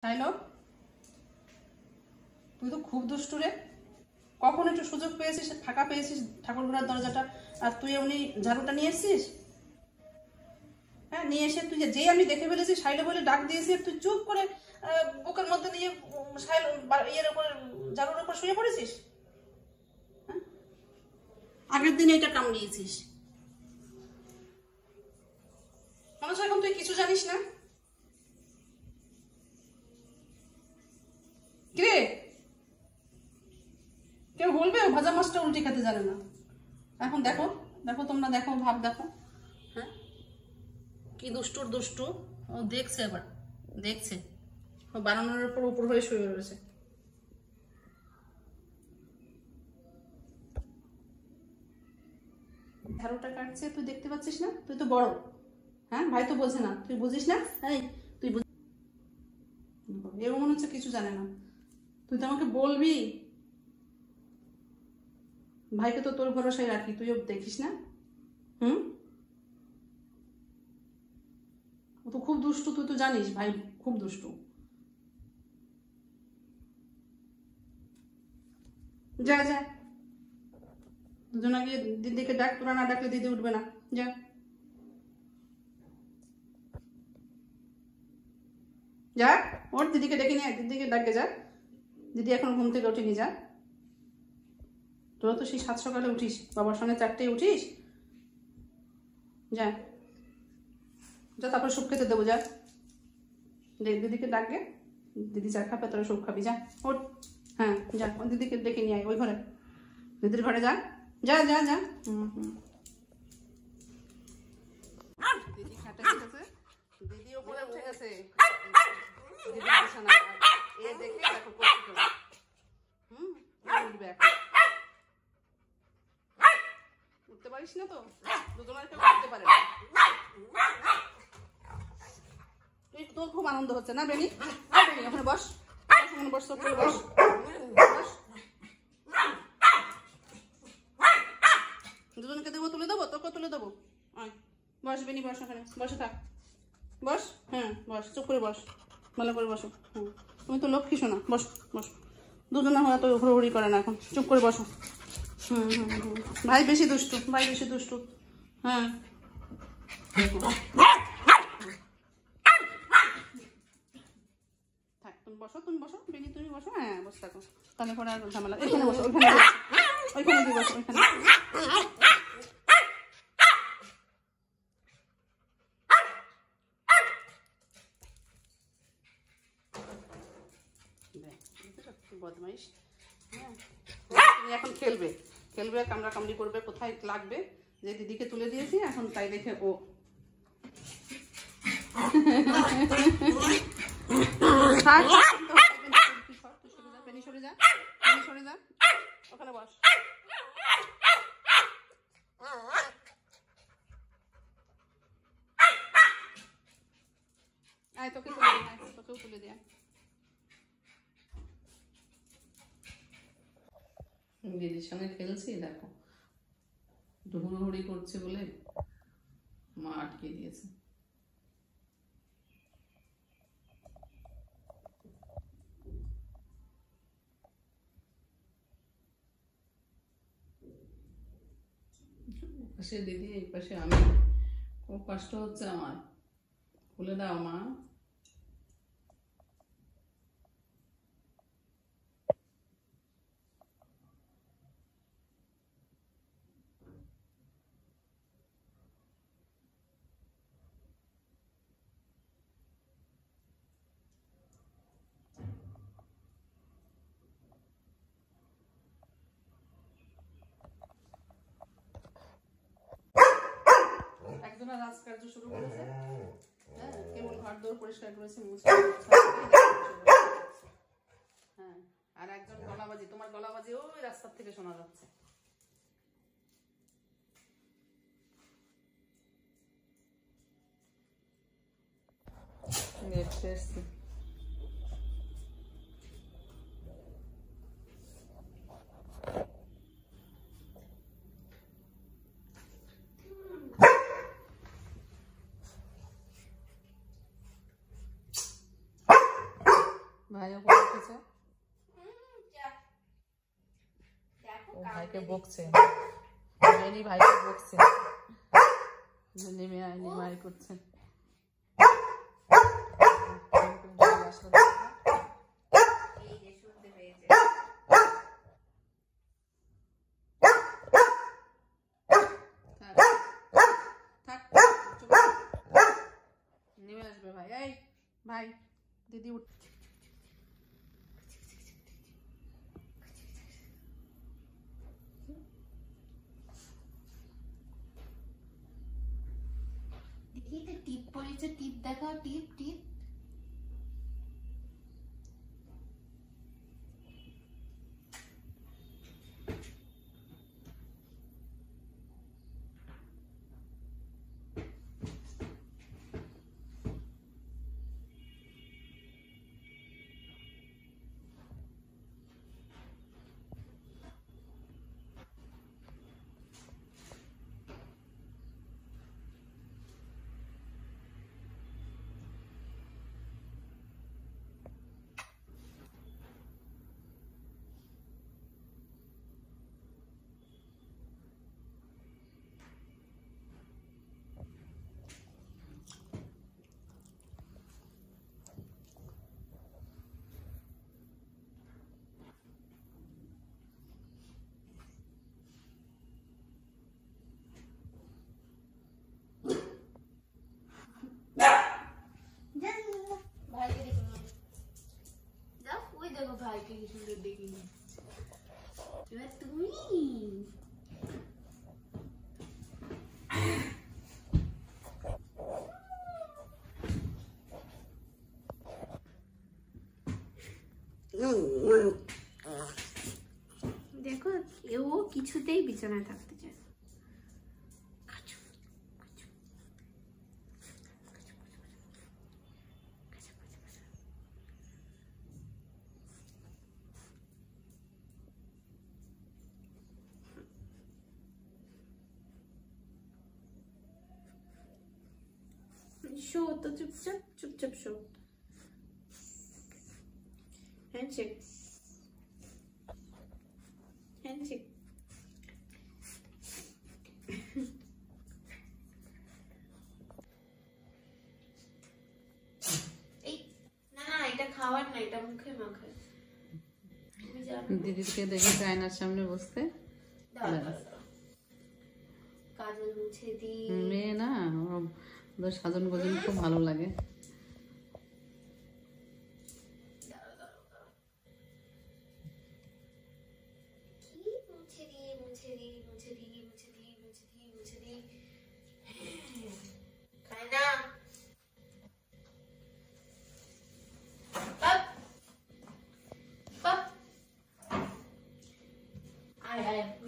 Hello, তুই তো খুব দুষ্টু রে। কখন একটু সুযোগ পেয়েছিস, ফাঁকা পেয়েছিস ঠাকুর ঘরের দরজাটা, আর তুই এমনি ঝাড়ুটা নিয়ে এসছিস। হ্যাঁ, নিয়ে এসে তুই যেই আমি দেখে ফেলেছি সাইলে বলে ডাক দিয়েছি, তুই চুপ করে বুকের মধ্যে নিয়ে সাইল ইয়ের উপর ঝাড়ুর উপর শুয়ে পড়েছিস। হ্যাঁ, আগের দিনে এটা কামড়িয়েছিস। মানুষ এখন তুই কিছু জানিস না। কিরে, কেউ বলবে ভাজা মাছটা উল্টে খেতে জানে না। এখন দেখো দেখো, তোমরা দেখো, ভাব দেখো। হ্যাঁ, কি দুষ্টুর দুষ্টু। ও দেখছে, আবার দেখছে, ও বানানোর উপর উপর হয়ে শুয়ে রয়েছে। ঝাড়ুটা কাটছে, তুই দেখতে পাচ্ছিস না? তুই তো বড়। হ্যাঁ, ভাই তো বোঝে না, তুই বুঝিস না? এই তুই এও মনে হচ্ছে কিছু জানে না। তুই তো আমাকে বলবি। ভাইকে তো তোর ভরসায় রাখি, তুইও দেখিস না। ও তো খুব দুষ্টু, তুই তো জানিস ভাই খুব দুষ্টু। যা যা, দুজন আগে দিদিকে ডাক, তোরা না ডাকলে দিদি উঠবে না। যা যা, ওর দিদিকে ডেকে নিয়ে, দিদিকে ডাকে যা। দিদি এখন ঘুম থেকে উঠিনি, যা। তোরা তো সেই 7 সকালে উঠিস, বাবার সঙ্গে 4টেয় উঠিস। যা যা, তারপর স্যুপ খেতে দেবো। যা, দিদিকে ডাকবে, দিদি চা খাবে, তোরা স্যুপ খাবি। যা ওর, হ্যাঁ যা, দিদিকে ডেকে নিয়ে আয় ওই ঘরে, দিদির ঘরে যা। যা যা যা। দিদি খাটে গেছে, দিদি ওপরে উঠে গেছে। এ দেখে দেখো উঠবে এখন। উঠতে পারিস না তো, দুজনের কেউ উঠতে পারে না। তোর খুব আনন্দ হচ্ছে না বেনি? ওখানে বস, ওখানে বস, বস বস। দুজনকে দেবো, তুলে দেবো, তোকে তুলে দেবো। বস বেনি, বস, ওখানে বসে থাক, বস। হ্যাঁ বস, চুপ করে বস, ভালো করে বসো। তুমি তো লক্ষ্মী শোনা, বস বস। দুজনে হয়তো হুড়োহুড়ি করে না এখন, চুপ করে বসো। ভাই বেশি দুষ্টু, ভাই বেশি দুষ্টু। হ্যাঁ, থাক, তুমি বসো, তুমি বসো বেনি, তুমি বসো। হ্যাঁ বসে থাকো, তাহলে পরে আর ঝামেলা। এখানে বসো, ওইখানে ওইখানে দিয়ে বসো, ওইখানে। বদমাইশ। হ্যাঁ, তুমি এখন খেলবে, খেলবে, কামড়া কামড়ি করবে, কোথায় লাগবে। যে দিদিকে তুলে দিয়েছি এখন, তাই দেখে ও সরে যা, সরে যা, ওখানে বস। আয়, তোকে তুলে দিই, তোকেও তুলে দিয়া। দিদির সঙ্গে খেলছি, দেখো হুড়োহুড়ি করছে বলে মা আটকে দিয়েছে। পাশে দিদি, এই পাশে আমি, খুব কষ্ট হচ্ছে আমার। খুলে দাও মা। একজনের রাজকার্য শুরু করেছে। হ্যাঁ, কেবল ঘর দৌড় পরিষ্কার করেছে। হ্যাঁ, আর একজন গলাবাজি, তোমার গলাবাজি ওই রাস্তার থেকে শোনা যাচ্ছে। ভাইও পড়ে উঠেছে, ও ভাইকে বকছে, বেনি ভাইকে বকছে, নেমে আয় নেমে আয় করছে। নেমে আসবে ভাই, এই ভাই দিদি উঠ। টিপ পড়েছে, টিপ দেখাও, টিপ টিপ। ভাইকে দেখে নিয়ে যাও, ওই দেখো ভাইকে কি সুন্দর দেখে নিয়ে। এবার তুমি দেখো, ও কিছুতেই বিছানায় থাকতে চায় না। শো তো, চুপচাপ চুপচাপ শো। Handshake handshake. এই না না, এটা খাওয়ার না, এটা মুখে মাখায়। দিদিকে দেখে আয়নার সামনে বসতে, কাজল মুছে দি। মেয়ে না, ওদের সাজন গোজন খুব ভালো লাগে।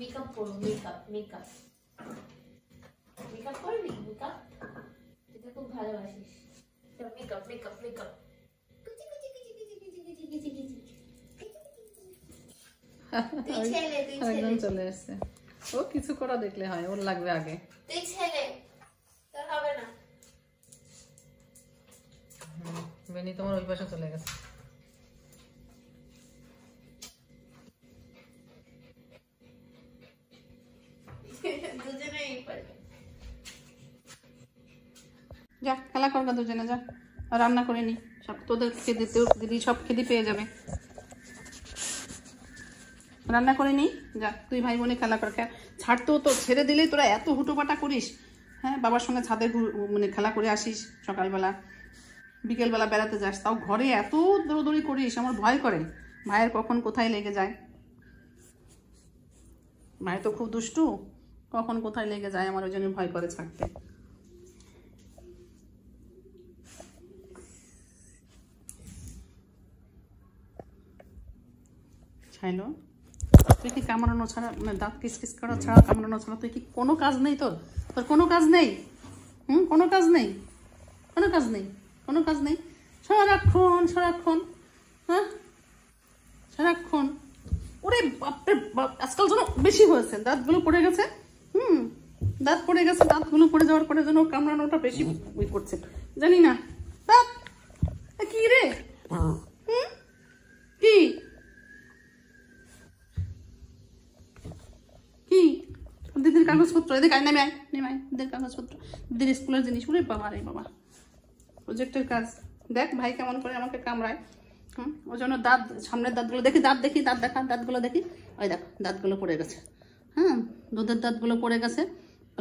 মেকআপ করো, মেকআপ মেকআপ মেকআপ করবি, মেকআপ এটা খুব ভালোবাসিস। Makeup makeup makeup. তুই ছেলে, তুই ছেলে চলে আসছে। ও কিছু করা দেখলে হয়, ওর লাগবে আগে। তুই ছেলে, তোর হবে না। বেনি তোমার ওই পাশে চলে গেছে। যা খেলা করবা দুজনে, যা রান্না করে নি, সব তোদের খেদিতেও দিদি সব খেদি পেয়ে যাবে। রান্না করে নি, যা তুই ভাই বোনে খেলা কর। ছাড়তেও তো, ছেড়ে দিলেই তোরা এত হুটোপাটা করিস। হ্যাঁ, বাবার সঙ্গে ছাদে মানে খেলা করে আসিস, সকালবেলা বিকেলবেলা বেড়াতে যাস, তাও ঘরে এত দৌড়দৌড়ি করিস, আমার ভয় করে ভাইয়ের কখন কোথায় লেগে যায়। ভাই তো খুব দুষ্টু, কখন কোথায় লেগে যায়, আমার ওই জন্য ভয় করে ছাড়তে। ছাইলো, তুই কি কামড়ানো ছাড়া, মানে দাঁত কিসকিস করা ছাড়া, কামড়ানো ছাড়া তুই কি কোনো কাজ নেই তোর? তোর কোনো কাজ নেই? কোনো কাজ নেই, কোনো কাজ নেই, কোনো কাজ নেই, সারাক্ষণ সারাক্ষণ, হ্যাঁ সারাক্ষণ। ওরে বাপরে বাপ, আজকাল যেন বেশি হয়েছে, দাঁতগুলো পড়ে গেছে। দাঁত পড়ে গেছে, দাঁতগুলো পড়ে যাওয়ার পরে যেন কামড়ানোটা বেশি করছে, জানি না। দাঁত কি রে? দিদির কাগজপত্র, এদিকে আয়, নেমে আয়, দিদির কাগজপত্র, দিদির স্কুলের জিনিস। ওরে বাবা রে বাবা, প্রজেক্টের কাজ। দেখ ভাই কেমন করে আমাকে কামড়ায়। ওই জন্য দাঁত, সামনের দাঁতগুলো দেখি, দাঁত দেখা, দাঁতগুলো দেখি। ওই দেখ দাঁতগুলো পড়ে গেছে। হ্যাঁ, দুধের দাঁতগুলো পড়ে গেছে।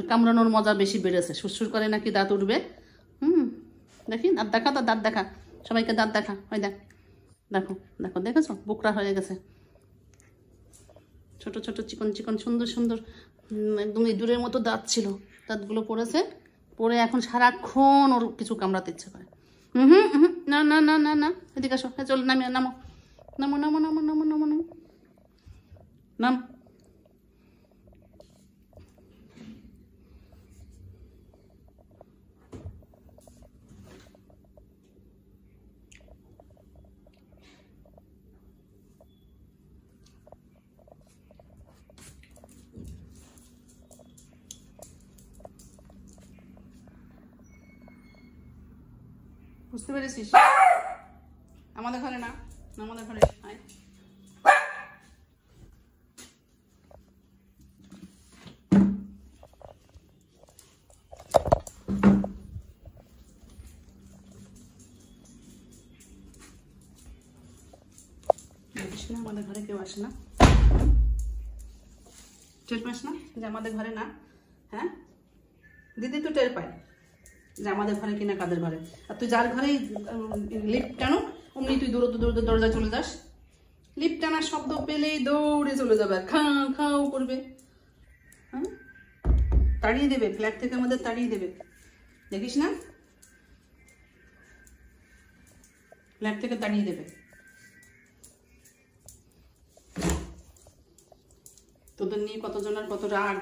কামড়ানোর মজা বেশি বেড়েছে, সুরসুর করে নাকি দাঁত উঠবে। দেখি দাঁত দেখা, তো দাঁত দেখা, সবাইকে দাঁত দেখা। ওই দেখ, দেখো দেখো, দেখেছো বুকরা হয়ে গেছে। ছোট ছোট চিকন চিকন সুন্দর সুন্দর একদম ইঁদুরের মতো দাঁত ছিল, দাঁতগুলো পড়েছে। পড়ে এখন সারাক্ষণ ওর কিছু কামড়াতে ইচ্ছে করে। না না না না না, এদিকে আসো। হ্যাঁ চল, নামো নামো নামো নামো নামো নামো নামো নামো নাম। বুঝতে পেরেছিস? আমাদের ঘরে না, আমাদের ঘরে আয়। দেখিস না আমাদের ঘরে কেউ আসে না? টের পাস না যে আমাদের ঘরে না? হ্যাঁ, দিদি তো টের পায় যে আমাদের ঘরে কিনা কাদের ঘরে। আর তুই যার ঘরেই লিফট টানো অমনি তুই দৌড়তে দৌড়তে দরজায় চলে যাস। লিফট টানার শব্দ পেলেই দৌড়ে চলে যাবে, খাও খাও করবে। হ্যাঁ, তাড়িয়ে দেবে, ফ্ল্যাট থেকে আমাদের তাড়িয়ে দেবে। দেখিস না, ফ্ল্যাট থেকে তাড়িয়ে দেবে। তোদের নিয়ে কতজনের কত রাগ।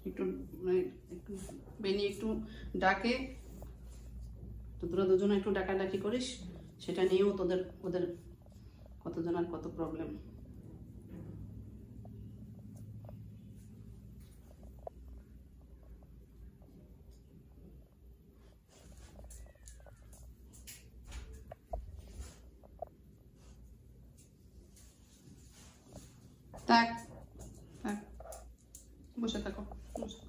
একটু বেনি একটু ডাকে তো তোরা দুজনে একটু ডাকাডাকি করিস, সেটা নিয়েও ওদের কতজনের কত প্রবলেম। থাক থাক, বসে থাকো, বসে।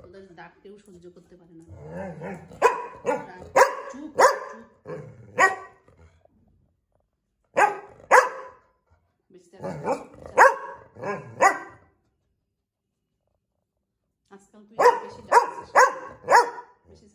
ওদের ডাক কেউ সহ্য করতে পারে না। চুপ আজকাল তুই বেশি ডাকছিস, বেশি